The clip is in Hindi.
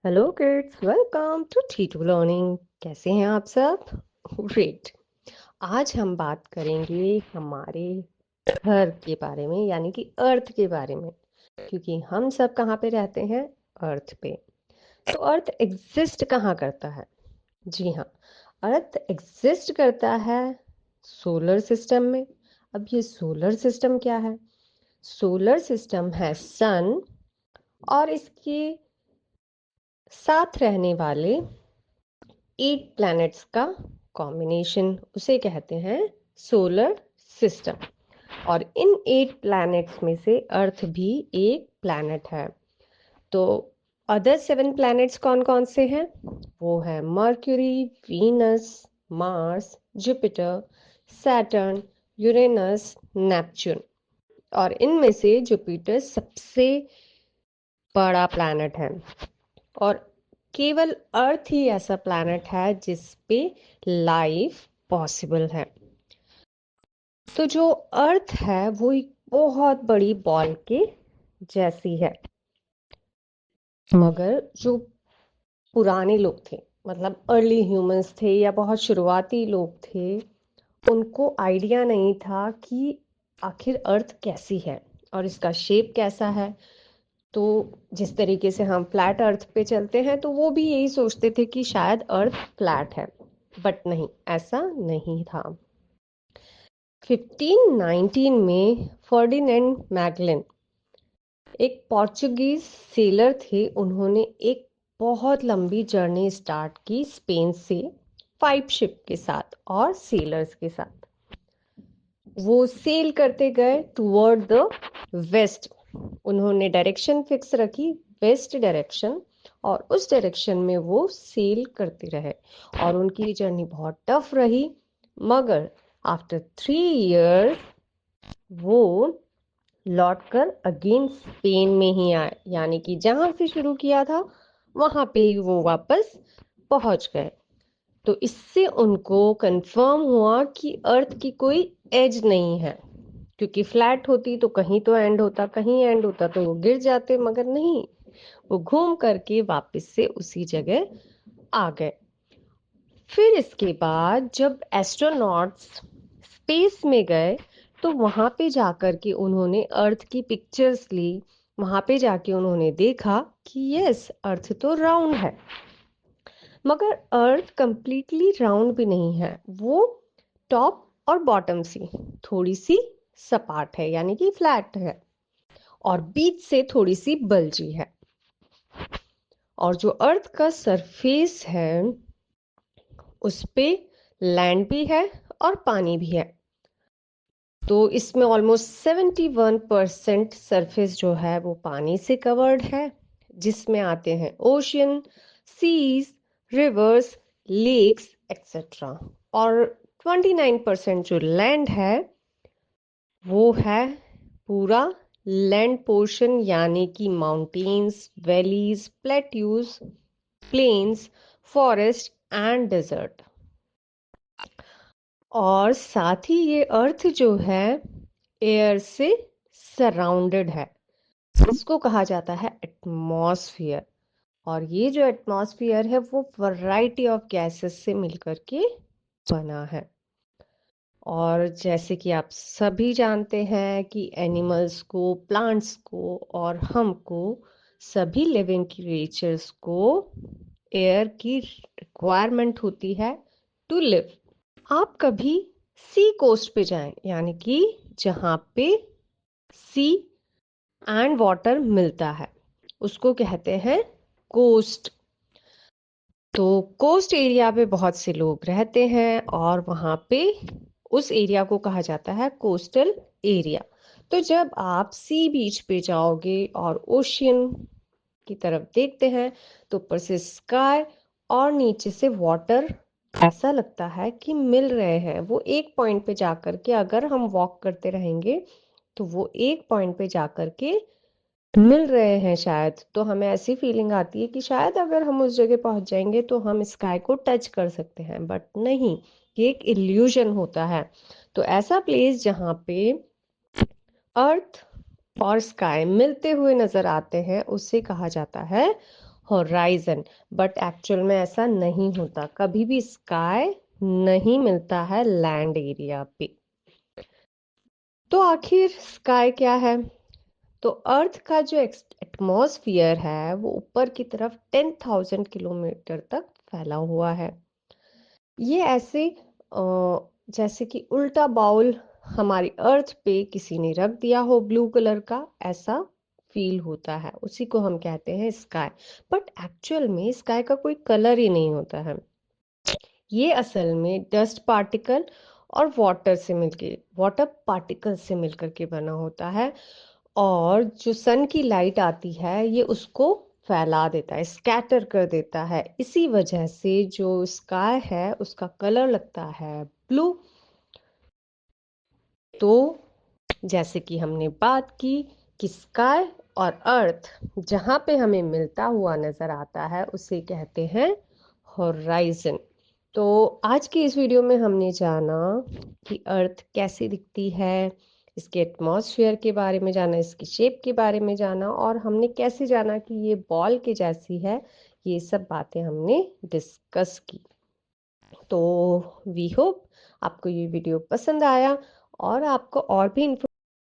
हेलो किड्स, वेलकम टू टीटू लर्निंग। कैसे हैं आप सब? ग्रेट। आज हम बात करेंगे हमारे घर के बारे में, यानी कि अर्थ के बारे में, क्योंकि हम सब कहाँ पे रहते हैं? अर्थ पे। तो अर्थ एग्जिस्ट कहाँ करता है? जी हाँ, अर्थ एग्जिस्ट करता है सोलर सिस्टम में। अब ये सोलर सिस्टम क्या है? सोलर सिस्टम है सन और इसके साथ रहने वाले 8 प्लैनेट्स का कॉम्बिनेशन, उसे कहते हैं सोलर सिस्टम। और इन 8 प्लैनेट्स में से अर्थ भी एक प्लैनेट है। तो अदर 7 प्लैनेट्स कौन कौन से हैं? वो है mercury, Venus, Mars, Jupiter, Saturn, Uranus, Neptune. और इनमें से जुपिटर सबसे बड़ा प्लैनेट है और केवल अर्थ ही ऐसा प्लैनेट है जिस पे लाइफ पॉसिबल है। तो जो अर्थ है वो एक बहुत बड़ी बॉल के जैसी है, मगर जो पुराने लोग थे, मतलब अर्ली ह्यूमंस थे या बहुत शुरुआती लोग थे, उनको आइडिया नहीं था कि आखिर अर्थ कैसी है और इसका शेप कैसा है। तो जिस तरीके से हम फ्लैट अर्थ पे चलते हैं, तो वो भी यही सोचते थे कि शायद अर्थ फ्लैट है, बट नहीं, ऐसा नहीं था। 1519 में फर्डिनेंड मैगलन, एक पोर्चुगीज सेलर थे, उन्होंने एक बहुत लंबी जर्नी स्टार्ट की स्पेन से 5 शिप के साथ और सेलर्स के साथ। वो सेल करते गए टुवर्ड द वेस्ट। उन्होंने डायरेक्शन फिक्स रखी, वेस्ट डायरेक्शन, और उस डायरेक्शन में वो सेल करते रहे। और उनकी जर्नी बहुत टफ रही, मगर आफ्टर 3 इयर्स वो लौटकर अगेन स्पेन में ही आए, यानी कि जहां से शुरू किया था वहां पे ही वो वापस पहुंच गए। तो इससे उनको कंफर्म हुआ कि अर्थ की कोई एज नहीं है, क्योंकि फ्लैट होती तो कहीं तो एंड होता, कहीं एंड होता तो वो गिर जाते, मगर नहीं, वो घूम करके वापस से उसी जगह आ गए। फिर इसके बाद जब एस्ट्रोनॉट्स स्पेस में गए, तो वहां पे जाकर के उन्होंने अर्थ की पिक्चर्स ली। वहां पे जाके उन्होंने देखा कि यस, अर्थ तो राउंड है, मगर अर्थ कंप्लीटली राउंड भी नहीं है। वो टॉप और बॉटम सी थोड़ी सी सपाट है, यानी कि फ्लैट है, और बीच से थोड़ी सी बल्जी है। और जो अर्थ का सरफेस है उस पे लैंड भी है और पानी भी है। तो इसमें ऑलमोस्ट 71% सरफेस जो है वो पानी से कवर्ड है, जिसमें आते हैं oceans, seas, rivers, lakes etcetera. और 29% जो लैंड है वो है पूरा लैंड पोर्शन, यानी कि mountains, valleys, plateaus, plains, forest and desert. और साथ ही ये अर्थ जो है एयर से सराउंडेड है। इसको कहा जाता है एटमॉस्फेयर। और ये जो एटमॉस्फेयर है वो वैरायटी ऑफ गैसेस से मिलकर के बना है। और जैसे कि आप सभी जानते हैं कि एनिमल्स को, प्लांट्स को और हमको, सभी लिविंग क्रिएचर्स को एयर की रिक्वायरमेंट होती है टू लिव। आप कभी सी कोस्ट पे जाएं, यानी कि जहां पे सी एंड वाटर मिलता है, उसको कहते हैं कोस्ट। तो कोस्ट एरिया पे बहुत से लोग रहते हैं और वहां पे उस एरिया को कहा जाता है कोस्टल एरिया। तो जब आप सी बीच पे जाओगे और ओशियन की तरफ देखते हैं, तो ऊपर से स्काई और नीचे से वाटर, ऐसा लगता है कि मिल रहे हैं। वो एक पॉइंट पे जाकर के, अगर हम वॉक करते रहेंगे तो वो एक पॉइंट पे जाकर के मिल रहे हैं शायद। तो हमें ऐसी फीलिंग आती है कि शायद अगर हम उस जगह पहुंच जाएंगे तो हम स्काई को टच कर सकते हैं, बट नहीं, ये एक इल्यूजन होता है। तो ऐसा प्लेस जहाँ पे अर्थ और स्काई मिलते हुए नजर आते हैं, उसे कहा जाता है होराइजन। बट एक्चुअल में ऐसा नहीं होता, कभी भी स्काई नहीं मिलता है लैंड एरिया पे। तो आखिर स्काई क्या है? तो अर्थ का जो एटमॉस्फेयर है वो ऊपर की तरफ 10,000 किलोमीटर तक फैला हुआ है। ये ऐसे जैसे कि उल्टा बाउल हमारी अर्थ पे किसी ने रख दिया हो ब्लू कलर का, ऐसा फील होता है, उसी को हम कहते हैं स्काई। बट एक्चुअल में स्काई का कोई कलर ही नहीं होता है। ये असल में डस्ट पार्टिकल और वाटर पार्टिकल से मिलकर के बना होता है। और जो सन की लाइट आती है ये उसको फैला देता है, स्कैटर कर देता है। इसी वजह से जो स्काई है उसका कलर लगता है ब्लू। तो जैसे कि हमने बात की कि स्काई और अर्थ जहाँ पे हमें मिलता हुआ नजर आता है उसे कहते हैं होराइजन। तो आज की इस वीडियो में हमने जाना कि अर्थ कैसी दिखती है, इसके एटमॉस्फेयर के बारे में जाना, इसकी शेप के बारे में जाना, और हमने कैसे जाना कि ये बॉल के जैसी है। ये सब बातें हमने डिस्कस की। तो वी होप आपको ये वीडियो पसंद आया और आपको और भी